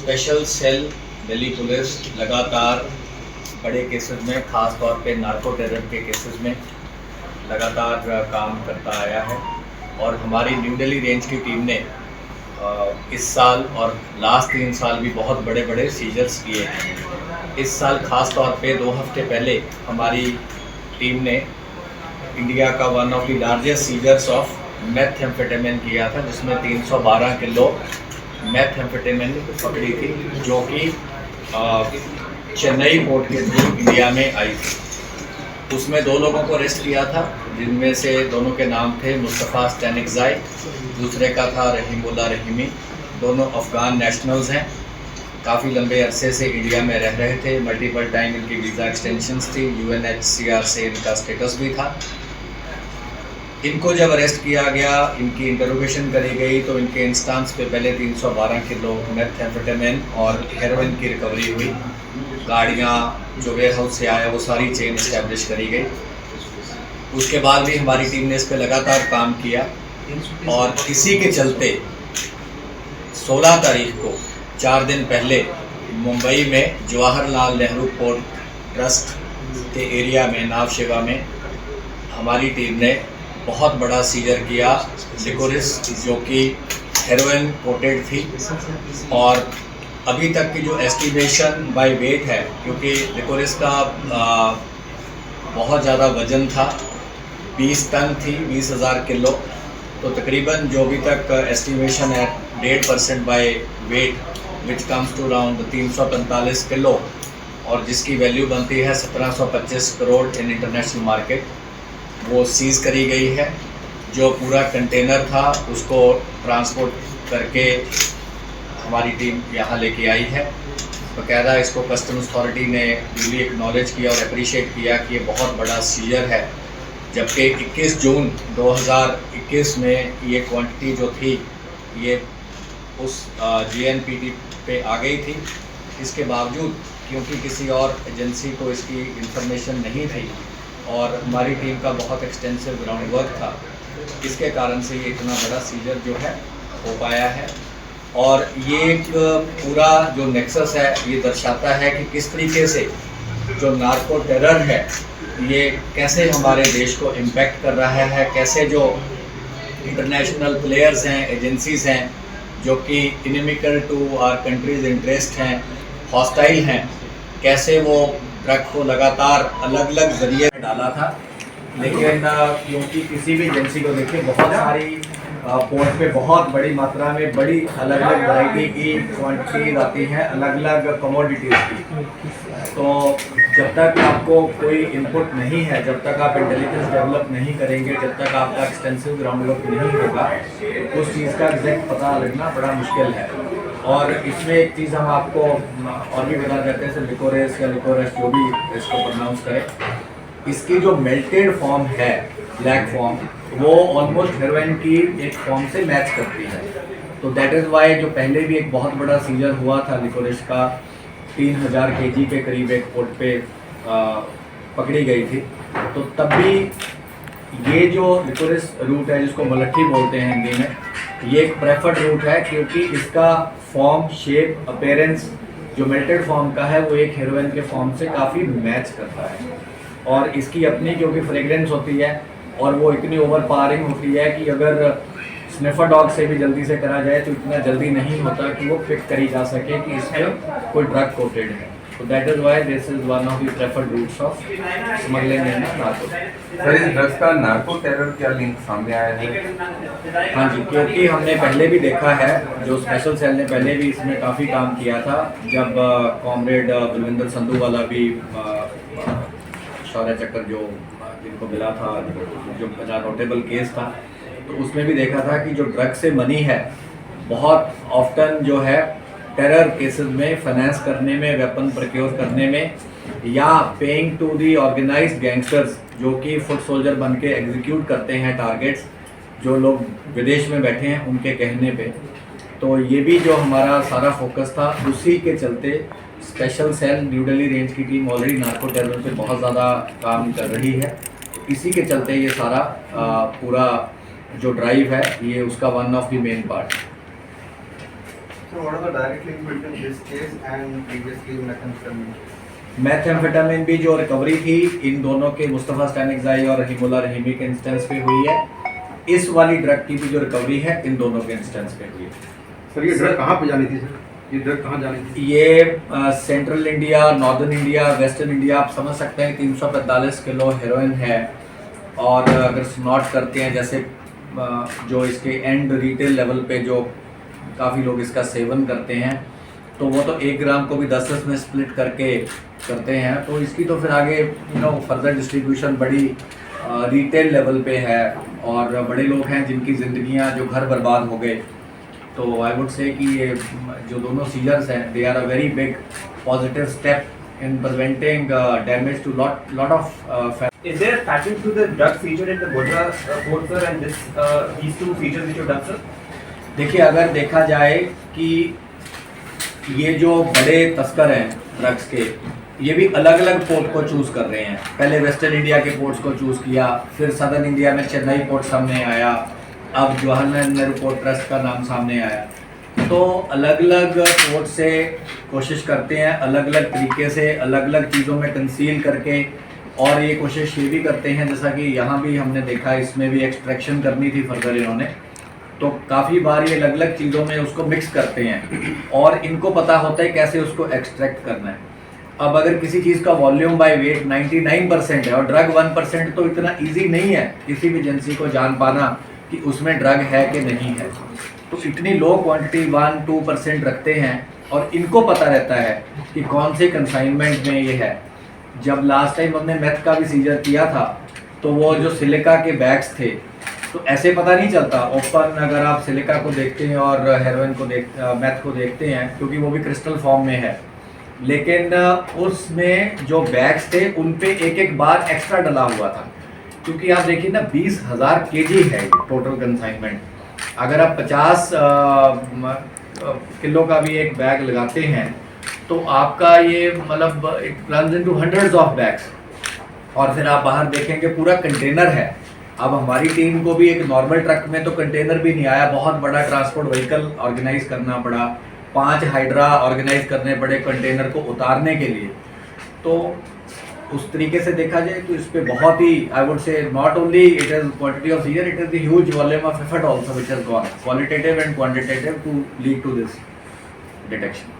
Special cell Delhi police लगातार बड़े cases में, ख़ास तौर पे नार्को टेरर के केसेस में लगातार काम करता आया है। और हमारी न्यू दिल्ली रेंज की टीम ने इस साल और लास्ट 3 साल भी बहुत बड़े बड़े सीजर्स किए हैं। इस साल ख़ास तौर पे 2 हफ्ते पहले हमारी टीम ने इंडिया का one of the largest seizures of methamphetamine किया था, जिसमें 312 किलो मेथएम्फेटामिन पकड़ी थी, जो कि चेन्नई पोर्ट के थ्रू इंडिया में आई थी। उसमें 2 लोगों को अरेस्ट किया था, जिनमें से दोनों के नाम थे मुस्तफ़ा स्टैनिकज़ाई, दूसरे का था रहीमुल्ला रहीमी। दोनों अफ़गान नेशनल्स हैं, काफ़ी लंबे अरसे से इंडिया में रह रहे थे, मल्टीपल टाइम इनकी वीज़ा एक्सटेंशंस थी, UNHCR से इनका स्टेटस भी था। इनको जब अरेस्ट किया गया, इनकी इंटरोगेशन करी गई, तो इनके इंस्टांस पे पहले 312 किलो मेथएम्फेटामिन और हेरोइन की रिकवरी हुई। गाड़ियाँ जो वेयर हाउस से आया वो सारी चेन इस्टेब्लिश करी गई। उसके बाद भी हमारी टीम ने इस पर लगातार काम किया और इसी के चलते 16 तारीख को 4 दिन पहले मुंबई में जवाहरलाल नेहरू पोर्ट ट्रस्ट के एरिया में नावशेवा में हमारी टीम ने बहुत बड़ा सीजर किया लिकोरिस, जो कि हेरोइन कोटेड थी। और अभी तक की जो एस्टिमेशन बाय वेट है, क्योंकि लिकोरिस का बहुत ज़्यादा वज़न था, 20 टन थी, 20,000 किलो, तो तकरीबन जो अभी तक एस्टिमेशन है 1.5% by weight which comes to around 345 kilo, और जिसकी वैल्यू बनती है 1725 करोड़ इन इंटरनेशनल मार्केट, वो सीज़ करी गई है। जो पूरा कंटेनर था उसको ट्रांसपोर्ट करके हमारी टीम यहाँ लेके आई है। बाकायदा इसको कस्टम्स अथॉरिटी ने ड्यूली एक्नॉलेज किया और अप्रिशिएट किया कि ये बहुत बड़ा सीजर है, जबकि 21 जून 2021 में ये क्वांटिटी जो थी ये उस GNPT पे आ गई थी। इसके बावजूद, क्योंकि किसी और एजेंसी को इसकी इंफॉर्मेशन नहीं थी और हमारी टीम का बहुत एक्सटेंसिव ग्राउंड वर्क था, इसके कारण से ये इतना बड़ा सीजर जो है हो पाया है। और ये एक पूरा जो नेक्सस है ये दर्शाता है कि किस तरीके से जो नार्को टेरर है ये कैसे हमारे देश को इम्पैक्ट कर रहा है, कैसे जो इंटरनेशनल प्लेयर्स हैं, एजेंसीज हैं, जो कि inimical to our countries interest हैं, हॉस्टाइल हैं, कैसे वो ड्रग को लगातार अलग अलग जरिए डाला था। लेकिन क्योंकि किसी भी एजेंसी को देखिए, बहुत सारी पोर्ट पे बहुत बड़ी मात्रा में बड़ी अलग अलग वैरायटी की क्वांटिटीज आती हैं, अलग अलग कमोडिटीज़ की, तो जब तक आपको कोई इनपुट नहीं है, जब तक आप इंटेलिजेंस डेवलप नहीं करेंगे, जब तक आपका एक्सटेंसिव ग्राउंड वर्क नहीं होगा, उस चीज़ का एग्जैक्ट पता लगना बड़ा मुश्किल है। और इसमें एक चीज़ हम आपको और भी बता देते हैं, लिकोरिस या लिकोरस जो भी इसको प्रोनाउंस करें, इसकी जो मेल्टेड फॉर्म है, ब्लैक फॉर्म, वो ऑलमोस्ट हेरोइन की एक फॉर्म से मैच करती है। तो दैट इज़ वाई जो पहले भी एक बहुत बड़ा सीजर हुआ था लिकोरिस का, 3000 kg के करीब एक पोर्ट पे पकड़ी गई थी, तो तब भी ये जो लिकोरिस रूट है, जिसको मलट्ठी बोलते हैं हिंदी में, ये एक प्रेफर्ड रूट है, क्योंकि इसका फॉर्म, शेप, अपीयरेंस जो मेल्टेड फॉर्म का है वो एक हेरोइन के फॉर्म से काफ़ी मैच करता है। और इसकी अपनी क्योंकि फ्रेगरेंस होती है और वो इतनी ओवर पावरिंग होती है कि अगर स्निफर डॉग से भी जल्दी से करा जाए तो इतना जल्दी नहीं होता कि वो पिक करी जा सके कि इसमें कोई ड्रग कोटेड है। तो that is why this is one of the preferred routes of smuggling in narco. Sir, इस ड्रग्स का नार्को टेरर क्या लिंक सामने आया है? हाँ जी, क्योंकि हमने पहले भी देखा है, जो स्पेशल सेल ने पहले भी इसमें काफ़ी काम किया था, जब कॉमरेड बलविंदर संधू वाला भी शौर्य चक्र जो जिनको मिला था, जो बड़ा नोटेबल केस था, तो उसमें भी देखा था कि जो ड्रग से मनी है, बहुत ऑफ्टन जो है टेरर केसेस में फाइनेंस करने में, वेपन प्रोक्योर करने में, या paying to the organised gangsters जो कि फुट सोल्जर बन के एग्जीक्यूट करते हैं टारगेट्स, जो लोग विदेश में बैठे हैं उनके कहने पे। तो ये भी जो हमारा सारा फोकस था, उसी के चलते special cell New Delhi range की टीम ऑलरेडी नार्को टेरर पे बहुत ज़्यादा काम कर रही है। इसी के चलते ये सारा पूरा जो ड्राइव है, ये उसका one of the main part है। So what are the direct links between this case and previously methamphetamine? मेथेम्फेटामिन भी जो रिकवरी थी इन दोनों के मुस्तफ़ा स्टैनिक्साई और हिमोला रहीमी के इंस्टेंस पे हुई है। इस वाली ड्रग की भी जो रिकवरी है इन दोनों के इंस्टेंस पे हुई है। सर ये ड्रग कहाँ पे जानी थी सर? ये ड्रग कहाँ जानी थी? ये central India, northern India, western India आप समझ सकते हैं। 345 किलो हेरोइन है और अगर नोट करते हैं जैसे जो इसके एंड रिटेल लेवल पे जो काफ़ी लोग इसका सेवन करते हैं तो वो तो 1 ग्राम को भी 10-10 में स्प्लिट करके करते हैं। तो इसकी तो फिर आगे फर्दर डिस्ट्रीब्यूशन बड़ी रिटेल लेवल पे है और बड़े लोग हैं जिनकी ज़िंदगियां जो घर बर्बाद हो गए। तो आई वुड से कि ये जो दोनों सीजर्स हैं they are a very big positive step in preventing damage to lot of Is there a pattern to the drug featured in the Bodra code, sir, and these two features which you have done, sir? देखिए अगर देखा जाए कि ये जो बड़े तस्कर हैं ड्रग्स के ये भी अलग अलग पोर्ट को चूज़ कर रहे हैं। पहले वेस्टर्न इंडिया के पोर्ट्स को चूज़ किया, फिर सदर्न इंडिया में चेन्नई पोर्ट सामने आया, अब जवाहरलाल नेहरू पोर्ट ट्रस्ट का नाम सामने आया। तो अलग अलग पोर्ट से कोशिश करते हैं अलग अलग तरीके से अलग अलग चीज़ों में कंसील करके, और ये कोशिश ये भी करते हैं जैसा कि यहाँ भी हमने देखा इसमें भी एक्सट्रैक्शन करनी थी फर्दर इन्होंने, तो काफ़ी बार ये अलग अलग चीज़ों में उसको मिक्स करते हैं और इनको पता होता है कैसे उसको एक्सट्रैक्ट करना है। अब अगर किसी चीज़ का वॉल्यूम बाय वेट 99% है और ड्रग 1% तो इतना इजी नहीं है किसी भी एजेंसी को जान पाना कि उसमें ड्रग है कि नहीं है। तो इतनी लो क्वांटिटी 1-2% रखते हैं और इनको पता रहता है कि कौन से कंसाइनमेंट में ये है। जब लास्ट टाइम हमने मेथ का भी सीजर किया था तो वो जो सिलिका के बैग्स थे तो ऐसे पता नहीं चलता ओपन अगर आप सिलिका को देखते हैं और हेरोइन को मेथ को देखते हैं क्योंकि वो भी क्रिस्टल फॉर्म में है, लेकिन उसमें जो बैग्स थे उन पे एक बार एक्स्ट्रा डला हुआ था क्योंकि आप देखिए ना 20,000 kg है टोटल कंसाइनमेंट। अगर आप 50 किलो का भी एक बैग लगाते हैं तो आपका ये मतलब it runs into hundreds of bags. और फिर आप बाहर देखेंगे पूरा कंटेनर है। अब हमारी टीम को भी एक नॉर्मल ट्रक में तो कंटेनर भी नहीं आया, बहुत बड़ा ट्रांसपोर्ट व्हीकल ऑर्गेनाइज करना पड़ा, 5 हाइड्रा ऑर्गेनाइज करने पड़े कंटेनर को उतारने के लिए। तो उस तरीके से देखा जाए तो इस पे बहुत ही I would say not only it is quantity of seizure, it is the huge volume of effort also which has gone qualitative and quantitative to lead to this detection.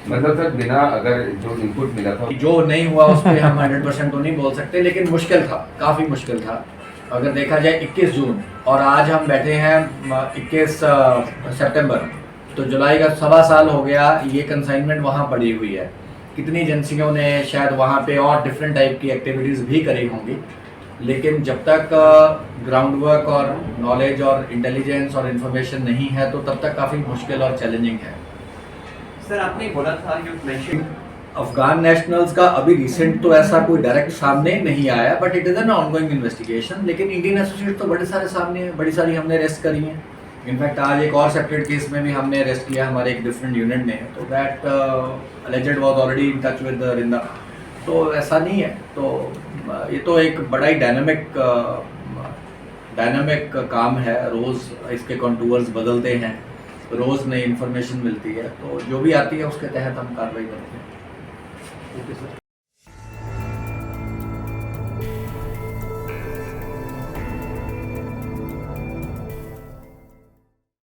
मतलब सर बिना अगर जो इनपुट मिला था जो नहीं हुआ उस पर हम 100% तो नहीं बोल सकते, लेकिन मुश्किल था, काफ़ी मुश्किल था। अगर देखा जाए 21 जून और आज हम बैठे हैं 21 सितंबर, तो जुलाई का 1.25 साल हो गया ये कंसाइनमेंट वहाँ पड़ी हुई है। कितनी एजेंसियों ने शायद वहाँ पे और डिफरेंट टाइप की एक्टिविटीज़ भी करी होंगी, लेकिन जब तक ग्राउंड वर्क और नॉलेज और इंटेलिजेंस और इन्फॉर्मेशन नहीं है तो तब तक काफ़ी मुश्किल और चैलेंजिंग है। सर आपने बोला था यू मेंशन अफगान नेशनल्स का अभी रिसेंट तो ऐसा कोई डायरेक्ट सामने नहीं आया, but it is an ongoing investigation. लेकिन इंडियन एसोसिएट तो बड़े सारे सामने हैं, बड़ी सारी हमने अरेस्ट करी हैं। इनफैक्ट आज एक और सेपरेट केस में भी हमने अरेस्ट किया हमारे एक डिफरेंट यूनिट ने, तो that alleged was already in touch with Rinda. तो ऐसा नहीं है, तो ये तो एक बड़ा ही डायनामिक काम है। रोज़ इसके कॉन्टूर्स बदलते हैं, रोज़ नई इन्फॉर्मेशन मिलती है, तो जो भी आती है उसके तहत हम कार्रवाई करते हैं। Okay sir.